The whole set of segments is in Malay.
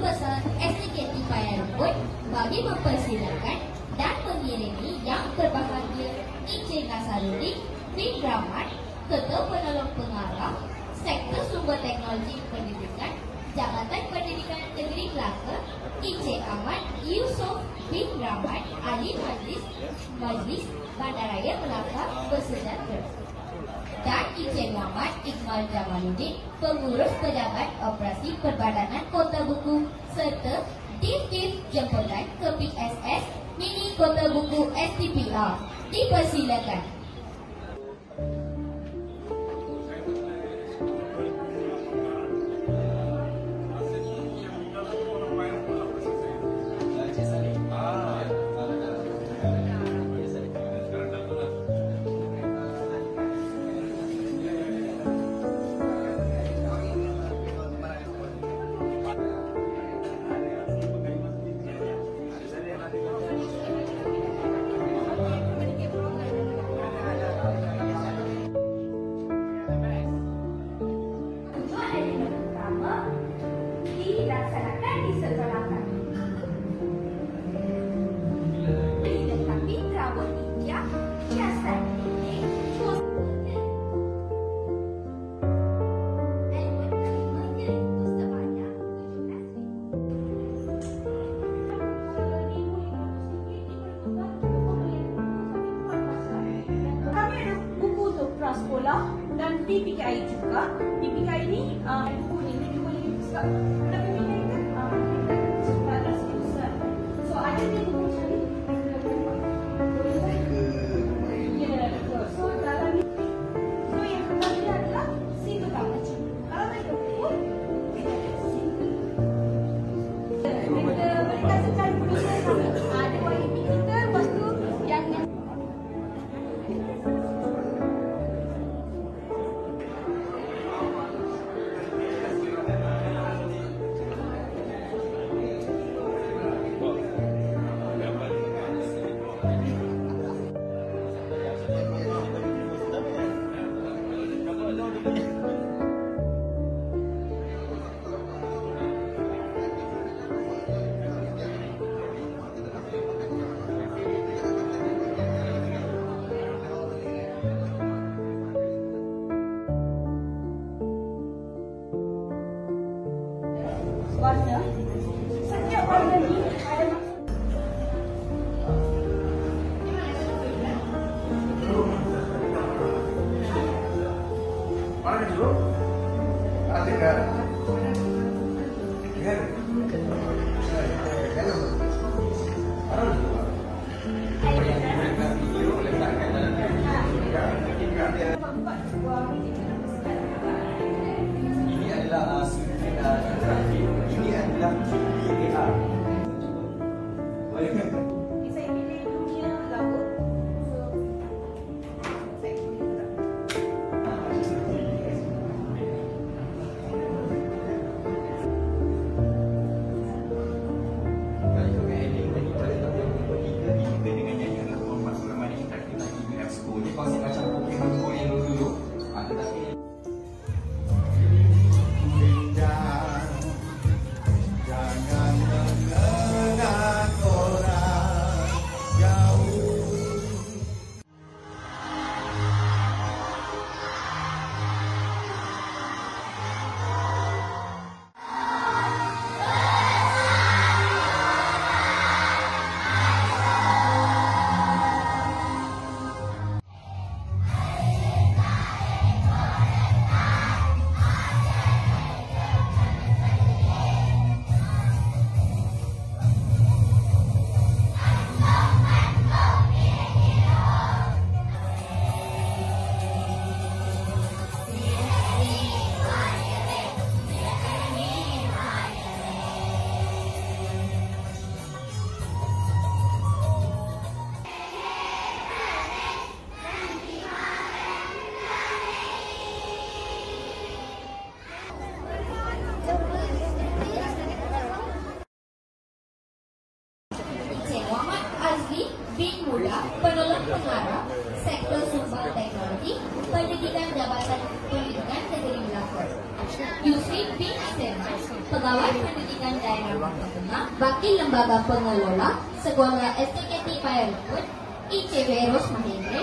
Besar SDKT Paya Rumput bagi mempersilakan dan mengiringi yang berbahagia Encik Nasaruddin bin Rahmat, Ketua Penolong Pengarah Sektor Sumber Teknologi Pendidikan Jabatan Pendidikan Negeri Kelaka, Encik Ahmad Yusof bin Rahmat, Ahli Majlis Bandaraya Melaka bersejahtera, dan Encik Muhammad Iqbal Jamaluddin, Pengurus Pejabat Operasi Perbadanan Kota Buku serta Dirtiv Jemputan ke PSS Mini Kota Buku STPR. Dipersilakan. Sekolah dan PPKI juga. PPKI ni buku ni boleh sebab ada PPKI kan ada sikit. So ada ni buku cari so dalam ni, so yang pertama dia adalah situ tak baca. Kalau mereka buku kita ada situ. Mereka secara proses ada YP kita, lepas tu yang warna. Setiap warna ni ada mana dulu? Ada kan? Ini adalah ini adalah PAR. saya pilih dunia laut. Saya pilih Penolong Pengarah Sektor Sumber Teknologi Pendidikan Jabatan Pendidikan Negeri Melaka, Yusri bin Seman, Pegawai Pendidikan Pendidikan Daerah Kota Tengah, Wakil Lembaga Pengelola Sekolah SKKT Paya Rumput, Encik Feros Mahendra.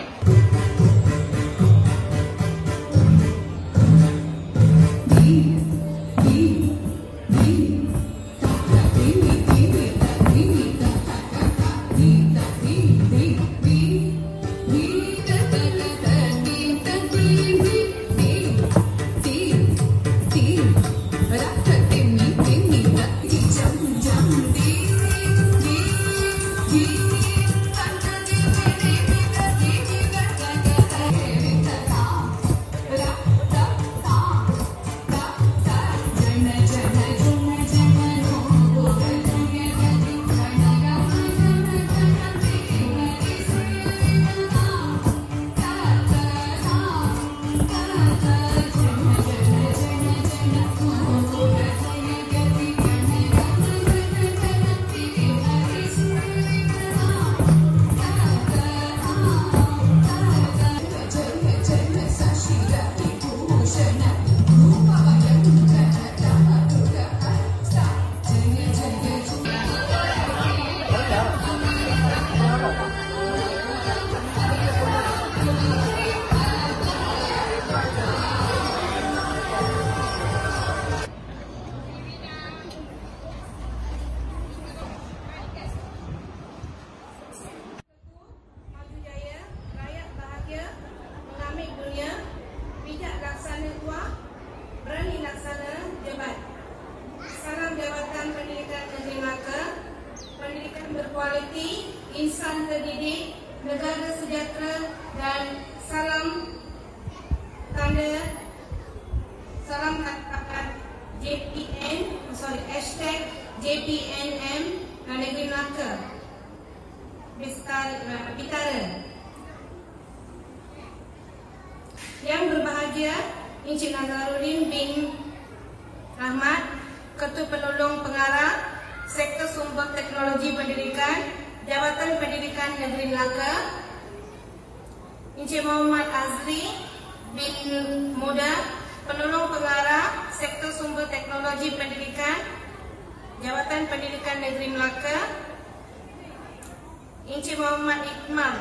Berkualiti, insan terdidik, negara sejahtera, dan salam kata #JPNM Negeri Melaka Bitara. Yang berbahagia Encik Nazaruddin bin Rahmat, Ketua Penolong Pengarah Sektor Sumber Teknologi Pendidikan, Jabatan Pendidikan Negeri Melaka, Encik Muhammad Azri bin Muda, Penolong Pengarah Sektor Sumber Teknologi Pendidikan, Jabatan Pendidikan Negeri Melaka, Encik Muhammad Iqmal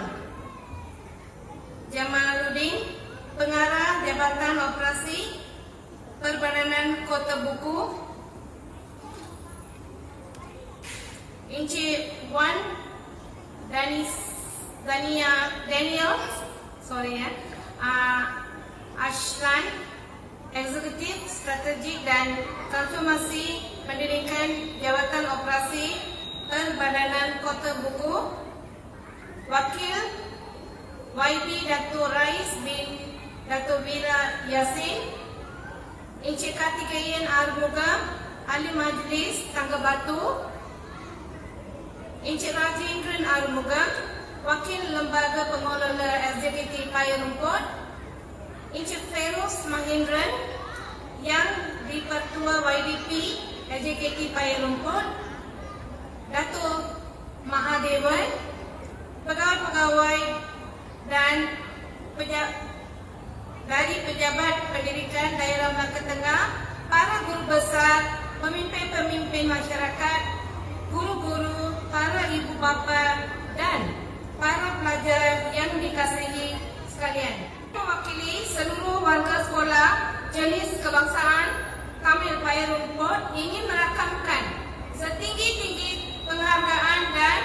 Jamaluddin, Pengarah Jabatan Operasi Perbadanan Kota Buku, Encik Wan Daniel Ashlan, Eksekutif Strategik dan Transformasi Pendidikan Jabatan Operasi Perbadanan Kota Buku, Wakil YB Datuk Rais bin Datuk Wira Yasin, Encik Kartikeyan Armuga, Ahli Majlis Tangga Batu, Encik Rajendran Armuga, Wakil Lembaga Pengelola SJKT Paya Rumput, Encik Feros Mahendra, Yang Dipertua YDP SJKT Paya Rumput, Datuk Mahadewan, pegawai-pegawai dan dari pejabat pendidikan daerah Melaka Tengah, para guru besar, pemimpin-pemimpin masyarakat, guru-guru, para ibu bapa dan para pelajar yang dikasihi sekalian. Mewakili seluruh warga sekolah jenis kebangsaan Kamil Paya Rumput ingin merakamkan setinggi-tinggi penghargaan dan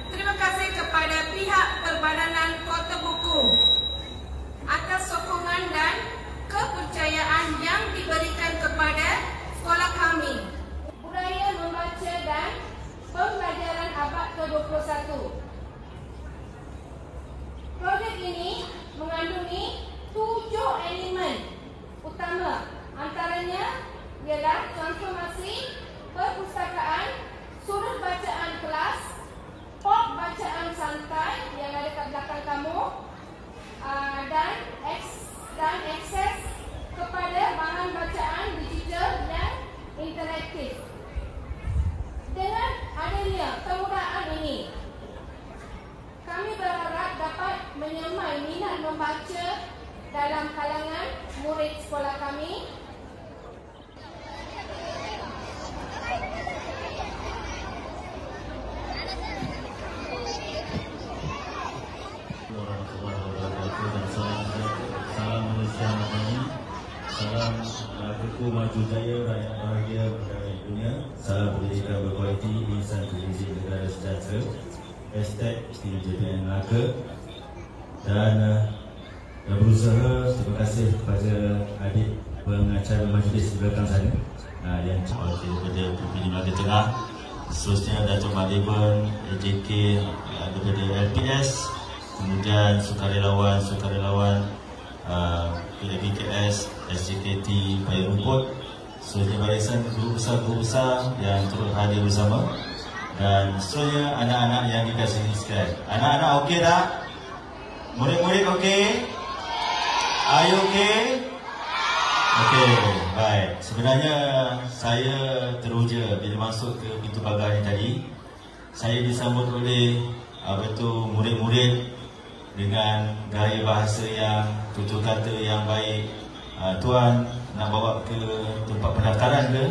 terima kasih kepada pihak Perbadanan Kota Buku atas sokongan dan kepercayaan yang diberikan kepada sekolah kami. Budaya membaca dan pembelajaran abad ke-21. Projek ini mengandungi 7 elemen utama, antaranya ialah transformasi perpustakaan, sudut bacaan kelas, pop bacaan santai yang ada kat belakang kamu, dan akses kepada bahan bacaan digital dan interaktif. Dengan adanya kemudahan ini, kami berharap dapat menyemai minat membaca dalam kalangan murid sekolah kami. maju jaya, rakyat bahagia, berdamai dunia. Salam pendidikan berkualiti, insan terdidik negara sejahtera. #JPN Melaka. Dan berusaha, terima kasih kepada adik pengacara majlis di belakang sana yang daripada Pimpinan Melaka Tengah, seterusnya Datuk Madiban, AJK daripada LPS, kemudian sukarelawan PBKS, SJKT Paya Rumput, seterusnya barisan guru besar yang turut hadir bersama, dan seterusnya anak-anak yang dikasihi sekalian. Anak-anak okey tak? Murid-murid okey? Are you okey? Okey, baik. Sebenarnya saya teruja bila masuk ke pintu pagar ni tadi. Saya disambut oleh murid-murid dengan gaya bahasa yang tutur kata yang baik. Tuan nak bawa ke tempat pendaftaran ke?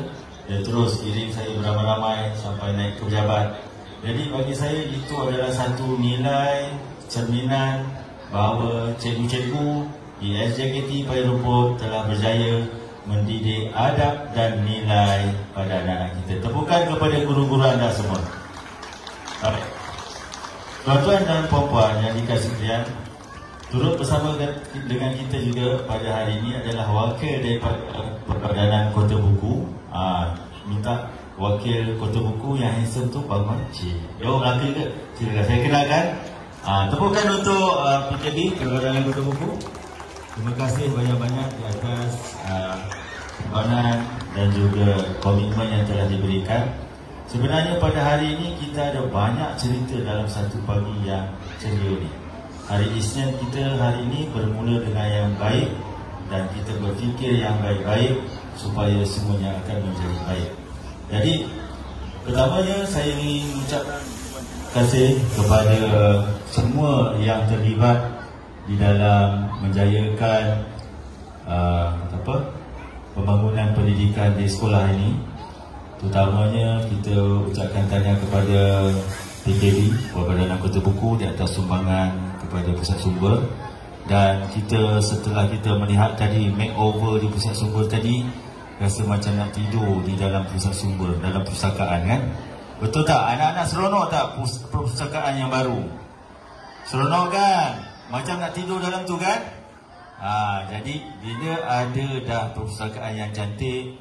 Dan terus iring saya beramai-ramai sampai naik ke pejabat. Jadi bagi saya itu adalah satu nilai cerminan bahawa cikgu-cikgu di SJKT Paya Rumput telah berjaya mendidik adab dan nilai pada anak-anak kita. Tepukan kepada guru-guru anda semua. Tuan-tuan dan puan-puan yang dikasihi sekalian, turut bersama dengan kita juga pada hari ini adalah wakil daripada Perpadanan Kota Buku. Minta wakil Kota Buku yang handsome tu bangun. Jom Melaka ke? Silakan saya kenalkan. Tepukan untuk PKB, Perpadanan Kota Buku. Terima kasih banyak-banyak di atas pembanan dan juga komitmen yang telah diberikan. Sebenarnya pada hari ini kita ada banyak cerita dalam satu pagi yang ceria ni. Hari Isnin kita hari ini bermula dengan yang baik dan kita berfikir yang baik-baik supaya semuanya akan menjadi baik. Jadi pertamanya saya ingin mengucapkan terima kasih kepada semua yang terlibat di dalam menjayakan pembangunan pendidikan di sekolah ini. Terutamanya kita ucapkan tahniah kepada PKB, Perpadanan Kota Buku, di atas sumbangan kepada Pusat Sumber. Dan kita setelah kita melihat tadi makeover di Pusat Sumber tadi, rasa macam nak tidur di dalam Pusat Sumber, dalam perpustakaan kan? Betul tak? Anak-anak seronok tak perpustakaan yang baru? Seronok kan? Macam nak tidur dalam tu kan? Jadi bila ada dah perpustakaan yang cantik,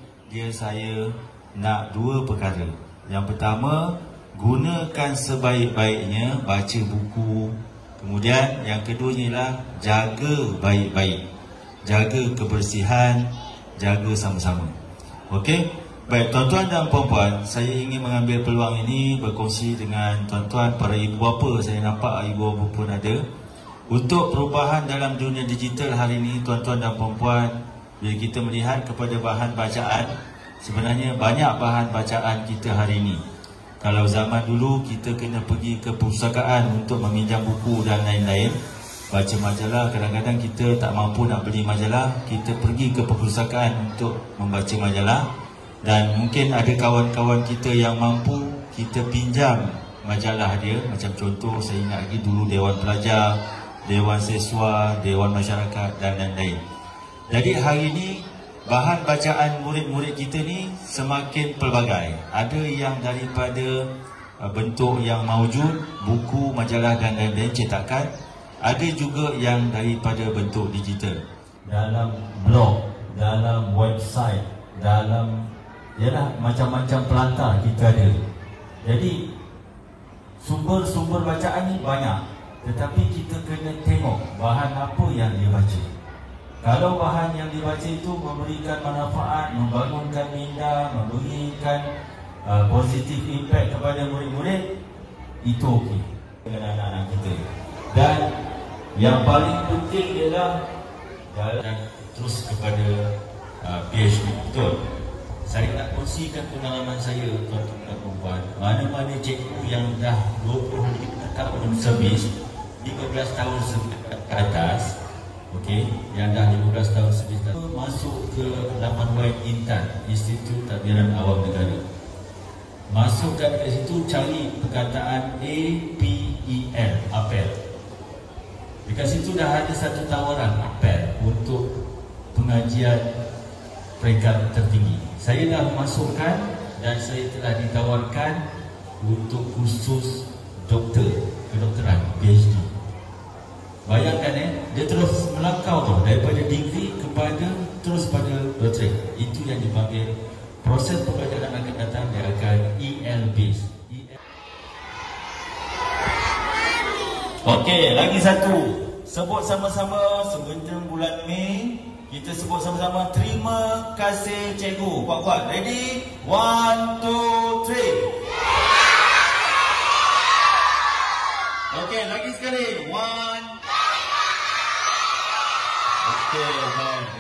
saya nak dua perkara. Yang pertama, gunakan sebaik-baiknya, baca buku. Kemudian yang keduanya ialah jaga baik-baik, jaga kebersihan, jaga sama-sama. Okey? Baik, tuan-tuan dan puan-puan, saya ingin mengambil peluang ini berkongsi dengan tuan-tuan, para ibu bapa. Saya nampak ibu bapa pun ada. Untuk perubahan dalam dunia digital hari ini, tuan-tuan dan puan-puan, bila kita melihat kepada bahan bacaan, sebenarnya banyak bahan bacaan kita hari ini. Kalau zaman dulu kita kena pergi ke perpustakaan untuk meminjam buku dan lain-lain, baca majalah, kadang-kadang kita tak mampu nak beli majalah, kita pergi ke perpustakaan untuk membaca majalah. Dan mungkin ada kawan-kawan kita yang mampu, kita pinjam majalah dia. Macam contoh, saya ingat lagi dulu Dewan Pelajar, Dewan Siswa, Dewan Masyarakat dan lain-lain. Jadi hari ini bahan bacaan murid-murid kita ni semakin pelbagai. Ada yang daripada bentuk yang maujud, buku, majalah dan lain-lain cetakan. Ada juga yang daripada bentuk digital, dalam blog, dalam website, dalam macam-macam pelantar kita ada. Jadi sumber-sumber bacaan ni banyak, tetapi kita kena tengok bahan apa yang dia baca. Kalau bahan yang dibaca itu memberikan manfaat, membangunkan minda, memberikan positif impact kepada murid-murid, itu okey dengan anak-anak kita. Dan yang paling penting ialah jalan terus kepada PhD. Betul? Saya nak kongsikan pengalaman saya, tuan-tuan dan puan-puan. Mana-mana cikgu yang dah 20 tahun servis, 15 tahun ke atas, okey, yang dah 15 tahun servis, masuk ke laman web Intan, Institut Tadbiran Awam Negara. Masuk kat situ, cari perkataan APEL, apel. Dekat situ dah ada satu tawaran apel untuk pengajian peringkat tertinggi. Saya dah masukkan dan saya telah ditawarkan untuk kursus doktor, kedokteran, PhD. Bayangkan dia terus melangkau tu daripada degree kepada terus pada doktorate. Itu yang dipanggil proses pembelajaran akan datang, dia akan EL based. Okey, lagi satu. Sebut sama-sama semenjang bulan Mei. Kita sebut sama-sama terima kasih cikgu. Kuat-kuat. Ready? 1, 2, 3. Okey, lagi sekali. 1. Okey, baik.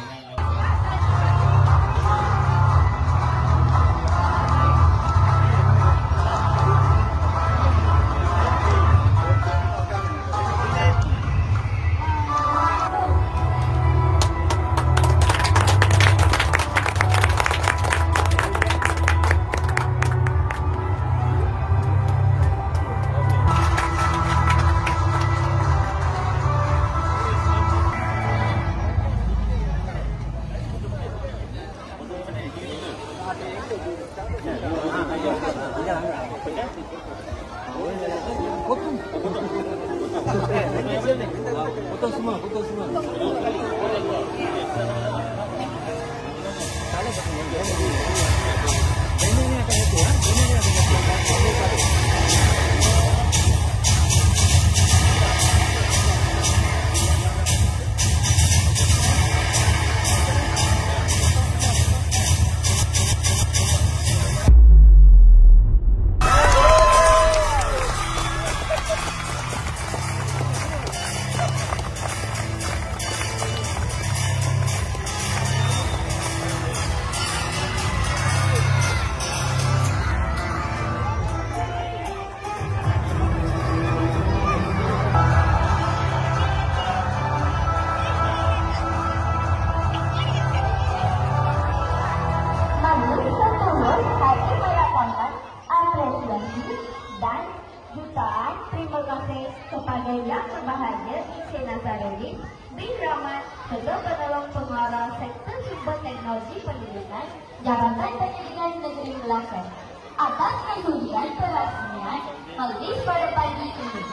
Kepada Yang Berbahagia Encik Nazarudin bin Rahmat, Ketua Penolong Pengarah Sektor Sumber Teknologi Pendidikan Jabatan Pendidikan Negeri Melaka, atas kesudian perasmian majlis pada pagi ini.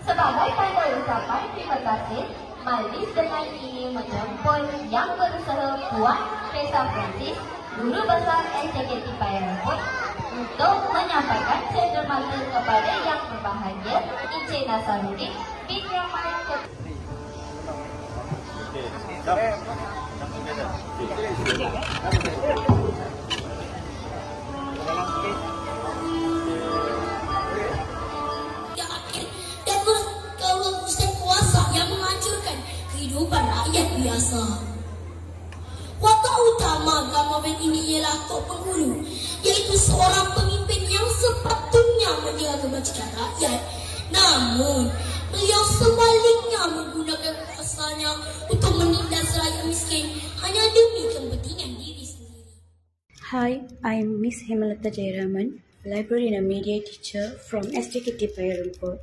Sebagai tanda ucapan terima kasih, majlis dengan ini menjemput Yang Berusaha Puan Tessa Francis, Guru Besar SJKT Payaramput, untuk menyampaikan sedermata kepada Yang Berbahagia Encik Nazarudin bin Rahmat. Dan kalau Ustaz kuasa yang menghancurkan kehidupan rakyat biasa. Watak utama agama ini ialah Tok Penghulu, iaitu seorang pemimpin yang sepatutnya menjaga majikan rakyat. Namun, beliau sebaliknya menggunakan kuasanya untuk menindas rakyat miskin hanya demi kepentingan diri sendiri. Hi, I am Miss Hemalata Jayaraman, library and a media teacher from SJKT Payaramput.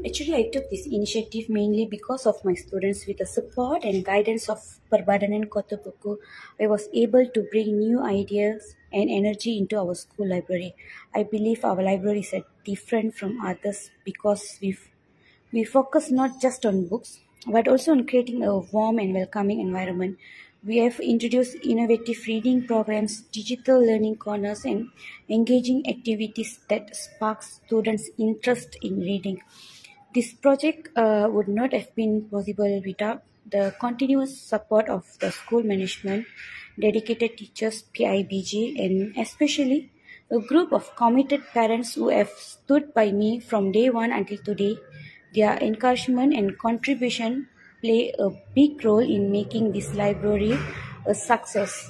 Actually, I took this initiative mainly because of my students. With the support and guidance of Perbadanan Kota Buku, I was able to bring new ideas and energy into our school library. I believe our library is different from others because we focus not just on books, but also on creating a warm and welcoming environment. We have introduced innovative reading programs, digital learning corners, and engaging activities that spark students' interest in reading. This project would not have been possible without the continuous support of the school management, dedicated teachers, PIBG, and especially a group of committed parents who have stood by me from day one until today. Their encouragement and contribution play a big role in making this library a success.